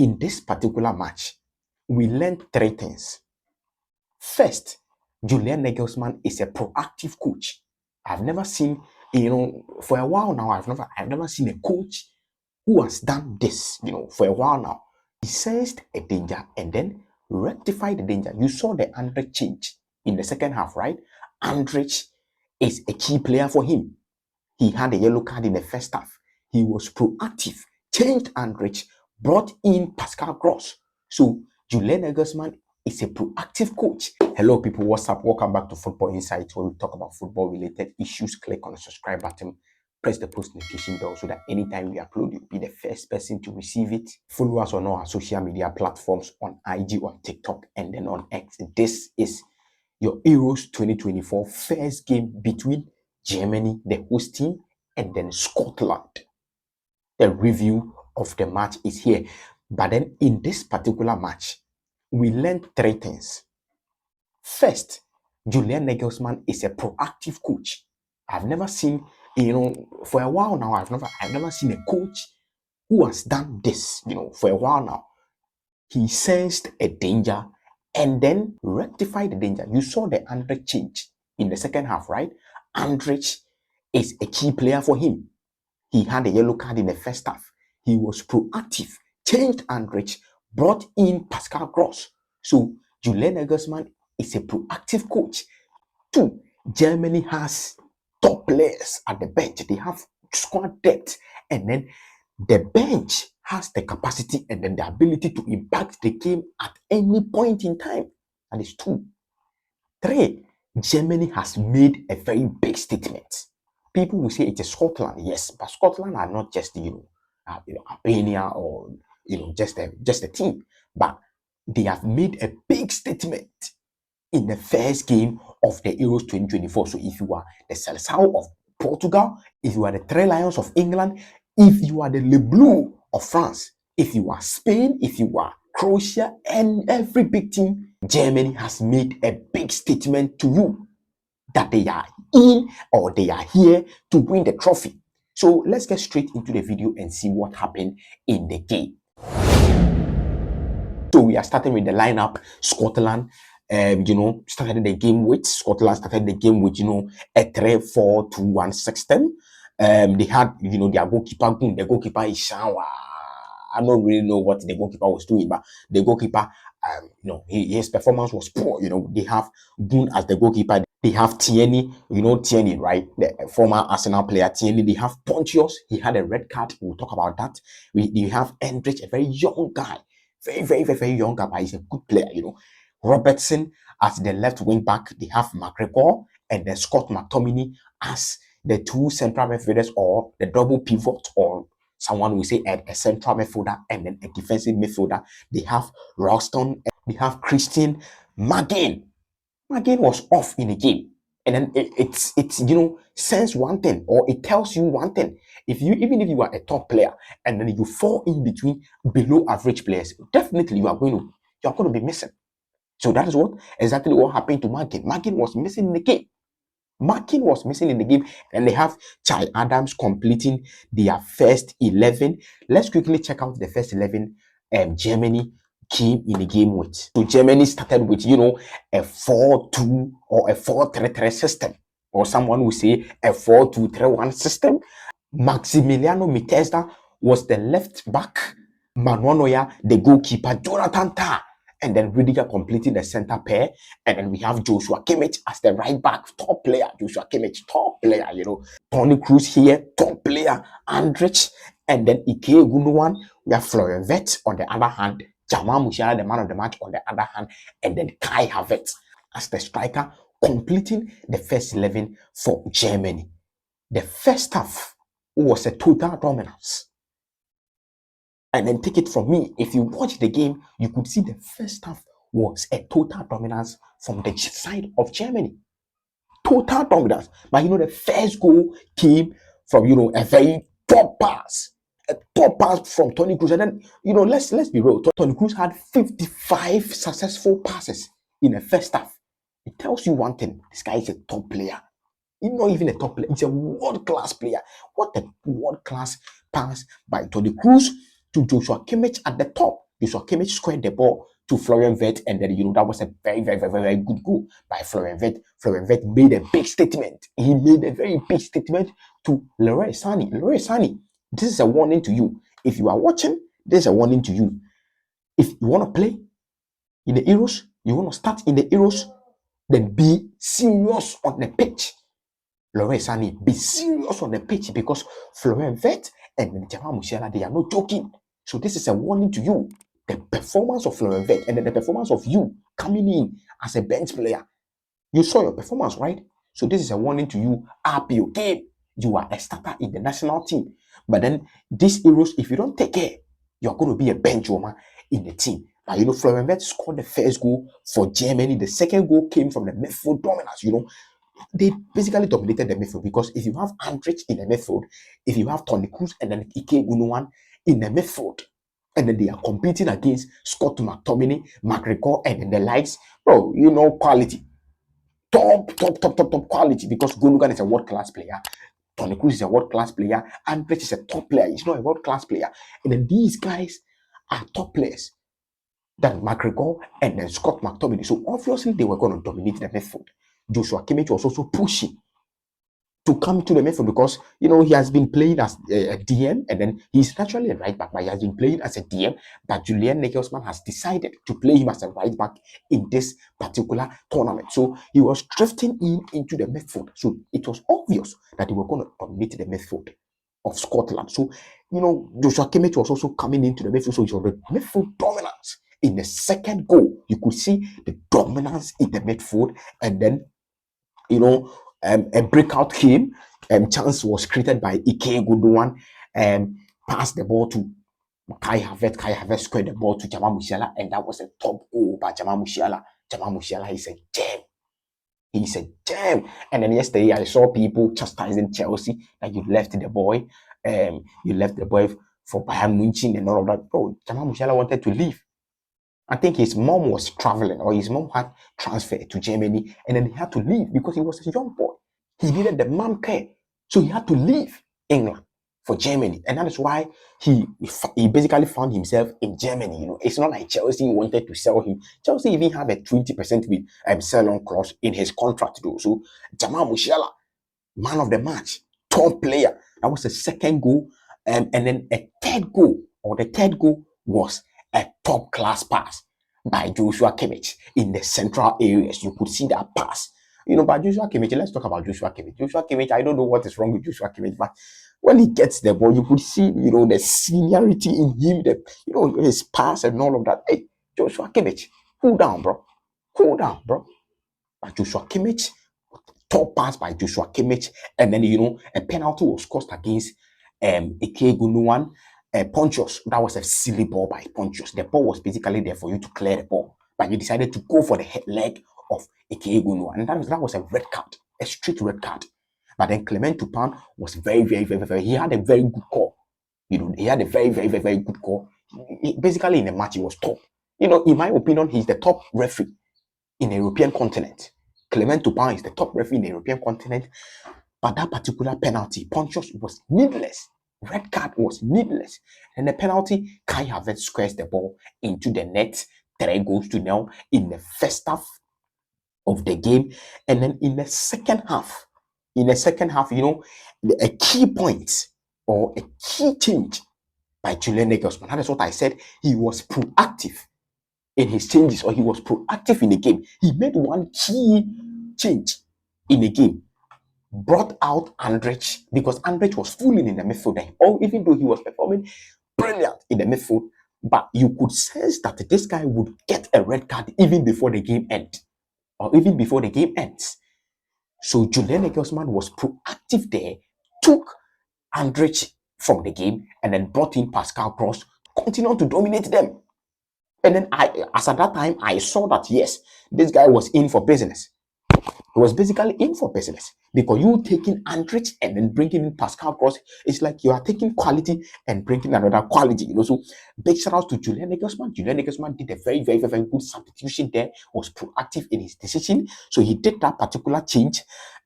in this particular match, we learned three things. First, Julian Nagelsmann is a proactive coach. I've never seen, for a while now, I've never seen a coach who has done this, for a while now. He sensed a danger and then rectified the danger. You saw the Andrich change in the second half, right? Andrich is a key player for him. He had a yellow card in the first half. He was proactive, changed Andrich, brought in Pascal Gross. So Julian Nagelsmann is a proactive coach. Hello people, what's up? Welcome back to Football Insights, where we talk about football related issues. Click on the subscribe button, press the post notification bell so that anytime we upload, you'll be the first person to receive it. Follow us on all our social media platforms, on IG, on TikTok, and then on X. This is your Euros 2024 first game between Germany, the host team, and then Scotland. The review of the match is here. But then in this particular match, we learned three things. First, Julian Nagelsmann is a proactive coach. I've never seen, for a while now, I've never seen a coach who has done this, for a while now. He sensed a danger and then rectified the danger. You saw the Andrich change in the second half, right? Andrich is a key player for him. He had a yellow card in the first half. He was proactive, changed Andrich, brought in Pascal Gross. So Julian Nagelsmann is a proactive coach. 2, Germany has top players at the bench. They have squad depth, and then the bench has the capacity and then the ability to impact the game at any point in time. That is 2. 3, Germany has made a very big statement. People will say it is Scotland, yes, but Scotland are not just Albania or just a team, but they have made a big statement in the first game of the Euros 2024. So if you are the Seleção of Portugal, if you are the Three Lions of England, if you are the Le Bleu of France, if you are Spain, if you are Croatia, and every big team, Germany has made a big statement to you that they are in or they are here to win the trophy. So let's get straight into the video and see what happened in the game. So we are starting with the lineup. Scotland, started the game with a 3-4-2-1 system. They had, their goalkeeper. The goalkeeper is Shawa. I don't really know what the goalkeeper was doing, but the goalkeeper, his performance was poor. They have Gun as the goalkeeper. They have Tierney, Tierney, right? The former Arsenal player Tierney. They have Pontius. He had a red card. We'll talk about that. They have Endrich, a very young guy. Very, very, very, very young guy, but he's a good player, Robertson as the left wing back. They have McGregor and then Scott McTominay as the 2 central midfielders, or the double pivot, or someone will say a central midfielder and then a defensive midfielder. They have Ralston. They have Christian Maguin. Maguin was off in the game, and then it's says one thing, or it tells you one thing. Even if you are a top player and then you fall in between below average players, definitely you are going to be missing. So that is exactly what happened to Maguin. Maguin was missing in the game. And they have Chai Adams completing their first 11. Let's quickly check out the first 11 Germany came in the game with. So Germany started with, a 4-2 or a 4-3-3 system, or someone will say a 4-2-3-1 system. Maximiliano Mitesda was the left back, Manuel Neuer the goalkeeper, Jonathan Tah, and then Rudiger completing the center pair. And then we have Joshua Kimmich as the right back, top player. Joshua Kimmich, top player, Toni Kroos here, top player. Andrich, and then Ike Gundogan. We have Florian Wirtz on the other hand, Jamal Musiala, the man of the match, on the other hand, and then Kai Havertz as the striker, completing the first 11 for Germany. The first half was a total dominance. And then take it from me, if you watch the game, you could see the first half was a total dominance from the side of Germany. Total dominance. But the first goal came from a very top pass. A top pass from Toni Kroos. And then, let's be real. Toni Kroos had 55 successful passes in the first half. It tells you one thing. This guy is a top player. He's not even a top player. He's a world-class player. What a world-class pass by Toni Kroos to Joshua Kimmich at the top. Joshua Kimmich squared the ball to Florian Wirtz, and then that was a very, very, very, very good goal by Florian Wirtz. Florian Wirtz made a big statement. He made a very big statement to Leroy Sané. Leroy Sané, this is a warning to you. If you are watching, this is a warning to you. If you want to play in the Euros, you want to start in the Euros, then be serious on the pitch. Leroy Sané, be serious on the pitch, because Florian Wirtz and Jamal Musiala, they are not joking. So this is a warning to you. The performance of Florian Wirtz and then the performance of you coming in as a bench player. You saw your performance, right? So this is a warning to you. Up your game. You are a starter in the national team. But then these Euros, if you don't take care, you're going to be a bench warmer in the team. But Florian Wirtz scored the first goal for Germany. The second goal came from the midfield dominance. They basically dominated the midfield, because if you have Andrich in the midfield, if you have Toni Kroos and then Ike Gundogan in the midfield, and then they are competing against Scott McTominay, McGregor, and then the likes, bro, quality. Top quality, because Gundogan is a world-class player. Toni Kroos is a world-class player. Andrich is a top player. He's not a world-class player. And then these guys are top players than McGregor and then Scott McTominay. So obviously they were going to dominate the midfield. Joshua Kimmich was also pushing to come to the midfield, because he has been playing as a DM, and then he's naturally a right back, but he has been playing as a DM. But Julian Nagelsmann has decided to play him as a right back in this particular tournament. So he was drifting into the midfield. So it was obvious that they were going to dominate the midfield of Scotland. So Joshua Kimmich was also coming into the midfield. So it was the midfield dominance. In the second goal, you could see the dominance in the midfield, and then a breakout came. Chance was created by Ike Gundogan, passed the ball to Kai Havertz. Kai Havertz squared the ball to Jamal Musiala, and that was a top goal by Jamal Musiala. Jamal Musiala is a gem. He's a gem. And then yesterday I saw people chastising Chelsea that you left the boy for Bayern Munich and all of that. Bro, Jamal Musiala wanted to leave. I think his mom was traveling, or his mom had transferred to Germany, and then he had to leave because he was a young boy. He needed the mom care, so he had to leave England for Germany, and that is why he basically found himself in Germany. It's not like Chelsea wanted to sell him. Chelsea even had a 20% with sell-on clause in his contract, though. So Jamal Musiala, man of the match, top player. That was the second goal, and then the third goal was a top class pass by Joshua Kimmich in the central areas. You could see that pass. By Joshua Kimmich, let's talk about Joshua Kimmich. Joshua Kimmich, I don't know what is wrong with Joshua Kimmich, but when he gets the ball, you could see, the seniority in him, his pass and all of that. Hey, Joshua Kimmich, cool down, bro. But Joshua Kimmich, top pass by Joshua Kimmich, and then a penalty was caused against Ike Gundogan. Pontius, that was a silly ball by Pontius. The ball was basically there for you to clear the ball, but you decided to go for the leg of Ike Gundogan, and that was a red card, a strict red card. But then Clement Turpin was very, very, very, very. He had a very good call. He had a very, very, very, very good call. Basically, in the match, he was top. In my opinion, he's the top referee in the European continent. Clement Turpin is the top referee in the European continent. But that particular penalty, Pontius, was needless. Red card was needless. And the penalty, Kai Havertz squares the ball into the net. 3-0 in the first half of the game. And then in the second half, a key point or a key change by Julian Nagelsmann. That is what I said. He was proactive in his changes, or he was proactive in the game. He made one key change in the game. Brought out Andrich, because Andrich was fooling in the midfield, or even though he was performing brilliant in the midfield, but you could sense that this guy would get a red card even before the game ends. So Julian Nagelsmann was proactive there, took Andrich from the game, and then brought in Pascal Gross, continued to dominate them. And then as at that time, I saw that yes, this guy was in for business. He was basically in for business, because you taking Andrich and then bringing in Pascal Gross, it's like you are taking quality and bringing another quality. So big shout out to Julian Nagelsmann. Julian Nagelsmann did a very, very, very good substitution there, was proactive in his decision. So he did that particular change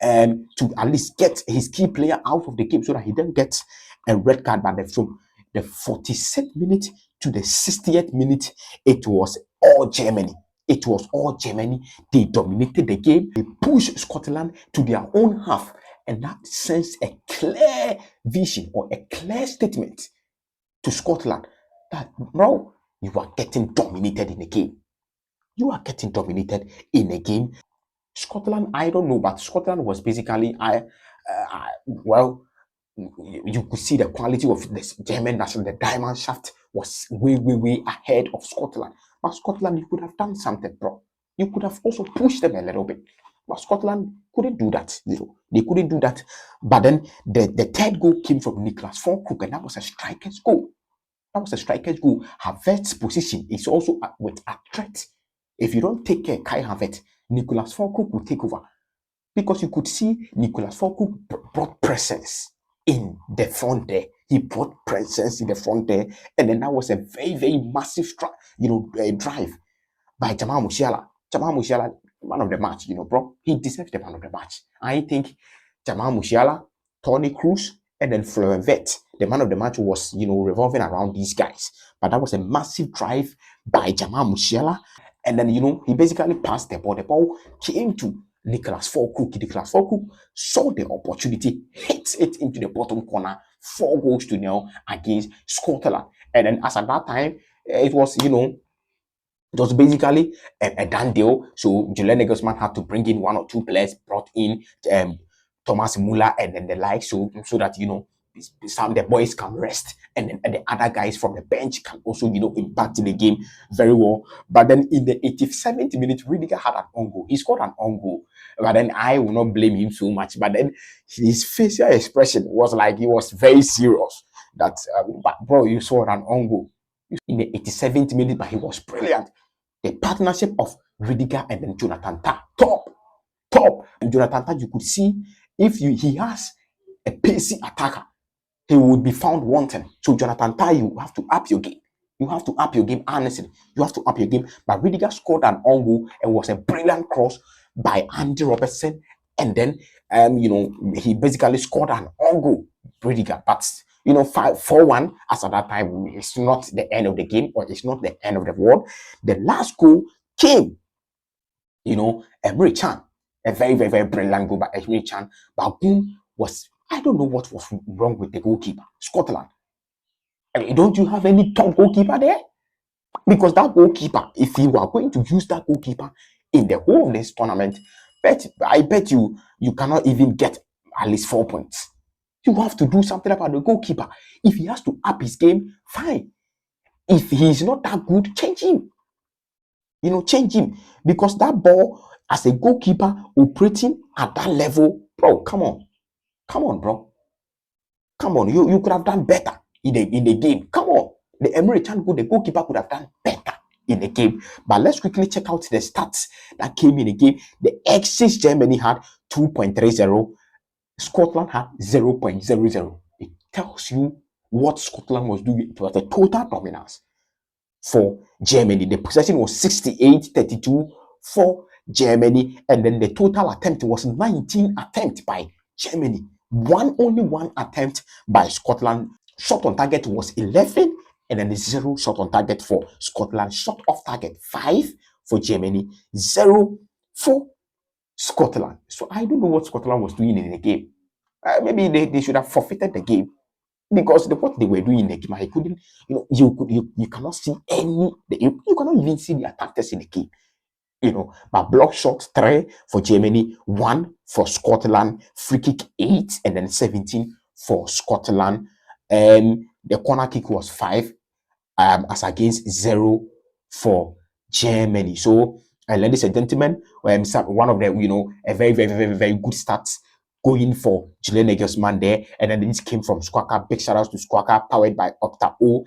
to at least get his key player out of the game, so that he didn't get a red card. But from the 46th minute to the 60th minute, it was all Germany. It was all Germany. They dominated the game. They pushed Scotland to their own half. And that sends a clear vision or a clear statement to Scotland that, bro, you are getting dominated in the game. You are getting dominated in a game. Scotland, I don't know, but Scotland was basically, well, you could see the quality of the German national, the Mannschaft was way ahead of Scotland. But Scotland, you could have done something, bro. You could have also pushed them a little bit. But Scotland couldn't do that. They couldn't do that. But then the third goal came from Nicholas Fulkrug, and that was a striker's goal. That was a striker's goal. Havertz's position is also with a threat. If you don't take care, Kai Havertz, Nicholas Fulkrug will take over. Because you could see Nicholas Fulkrug brought presence in the front there. He brought presence in the front there. And then that was a very massive drive by Jamal Musiala. Jamal Musiala, man of the match, bro. He deserves the man of the match. I think Jamal Musiala, Toni Kroos, and then Florian Wirtz, the man of the match was, revolving around these guys. But that was a massive drive by Jamal Musiala. And then, he basically passed the ball. The ball came to Nicholas Fulkrug. Nicholas Fulkrug saw the opportunity, hit it into the bottom corner, 4-0 against Scotland. And then as at that time, it was, it was basically a done deal. So Julian Nagelsmann had to bring in one or two players, brought in Thomas Muller and then the like, so that some the boys can rest, and then the other guys from the bench can also impact the game very well. But then in the 87th minute, Rudiger had an own goal. He scored an own goal, but then I will not blame him so much. But then his facial expression was like he was very serious. That but bro, you saw an own goal in the 87th minute, but he was brilliant. The partnership of Rudiger and then Jonathan Tah, top. And Jonathan Tah, you could see if he has a pacey attacker, he would be found wanting. So Jonathan Tah, you have to up your game. You have to up your game, honestly. You have to up your game. But Rudiger scored an own goal and was a brilliant cross by Andy Robertson. And then, he basically scored an own goal, Rudiger. But 4-1 as at that time, it's not the end of the game, or it's not the end of the world. The last goal came, Emre Can, a very brilliant goal by Emre Can. But boom, I don't know what was wrong with the goalkeeper, Scotland. I mean, don't you have any top goalkeeper there? Because that goalkeeper, if you are going to use that goalkeeper in the whole of this tournament, I bet you cannot even get at least 4 points. You have to do something about the goalkeeper. If he has to up his game, fine. If he's not that good, change him. Change him. Because that ball, as a goalkeeper operating at that level, bro, come on, bro. Come on, you could have done better in the game. Come on. The Emre Can goal, the goalkeeper could have done better in the game. But let's quickly check out the stats that came in the game. The X6 Germany had 2.30. Scotland had 0.00. It tells you what Scotland was doing. It was a total dominance for Germany. The possession was 68-32 for Germany, and then the total attempt was 19 attempts by Germany. Only one attempt by Scotland. Shot on target was 11, and then 0 shot on target for Scotland. Shot off target 5 for Germany, 0 for Scotland. So I don't know what Scotland was doing in the game. Maybe they should have forfeited the game, because what they were doing in the game, I couldn't, you cannot see you cannot even see the attackers in the game. But block shot 3 for Germany, 1 for Scotland, free kick 8, and then 17 for Scotland. The corner kick was 5, as against 0 for Germany. So, ladies and gentlemen, one of the, a very good start going for Julian Nagelsmann there. And then this came from Squawka. Big shout outs to Squawka, powered by Opta O.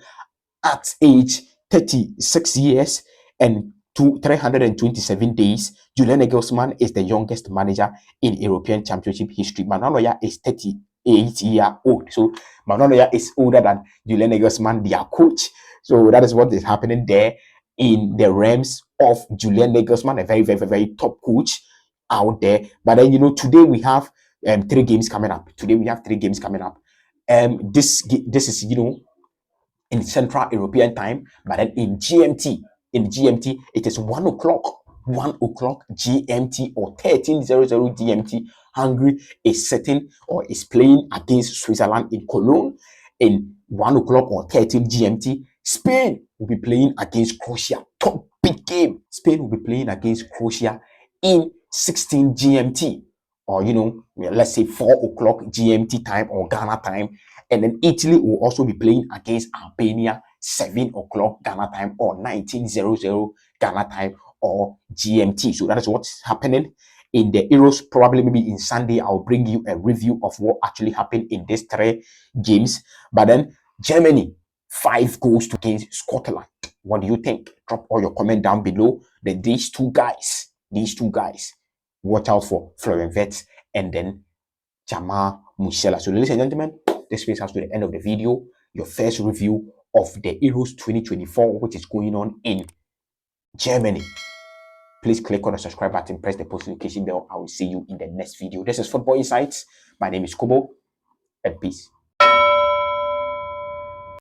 At age 36 years and 327 days, Julian Nagelsmann is the youngest manager in European Championship history. Manuel Neuer is 38 years old. So Manuel Neuer is older than Julian Nagelsmann, their coach. So that is what is happening there in the realms of Julian Nagelsmann, a very top coach out there. But then, today we have 3 games coming up. This is, in Central European time, but then in GMT, it is 1 o'clock. 1 o'clock GMT or 13:00 GMT. Hungary is sitting or is playing against Switzerland in Cologne. In 1 o'clock or 13 GMT, Spain will be playing against Croatia. Top big game. Spain will be playing against Croatia in 16 GMT, or let's say 4 o'clock GMT time or Ghana time. And then Italy will also be playing against Albania 7 o'clock Ghana time or 19:00 Ghana time or GMT. So that is what's happening in the Euros. Probably maybe in Sunday I'll bring you a review of what actually happened in these 3 games. But then Germany 5 goals against Scotland. What do you think? Drop all your comment down below. Then these two guys, watch out for Florian Wirtz and then Musiala. So ladies and gentlemen, this brings us to the end of the video. Your first review of the Euros 2024, which is going on in Germany. Please click on the subscribe button, press the post notification bell. I will see you in the next video. This is Football Insights. My name is Kobo, and peace.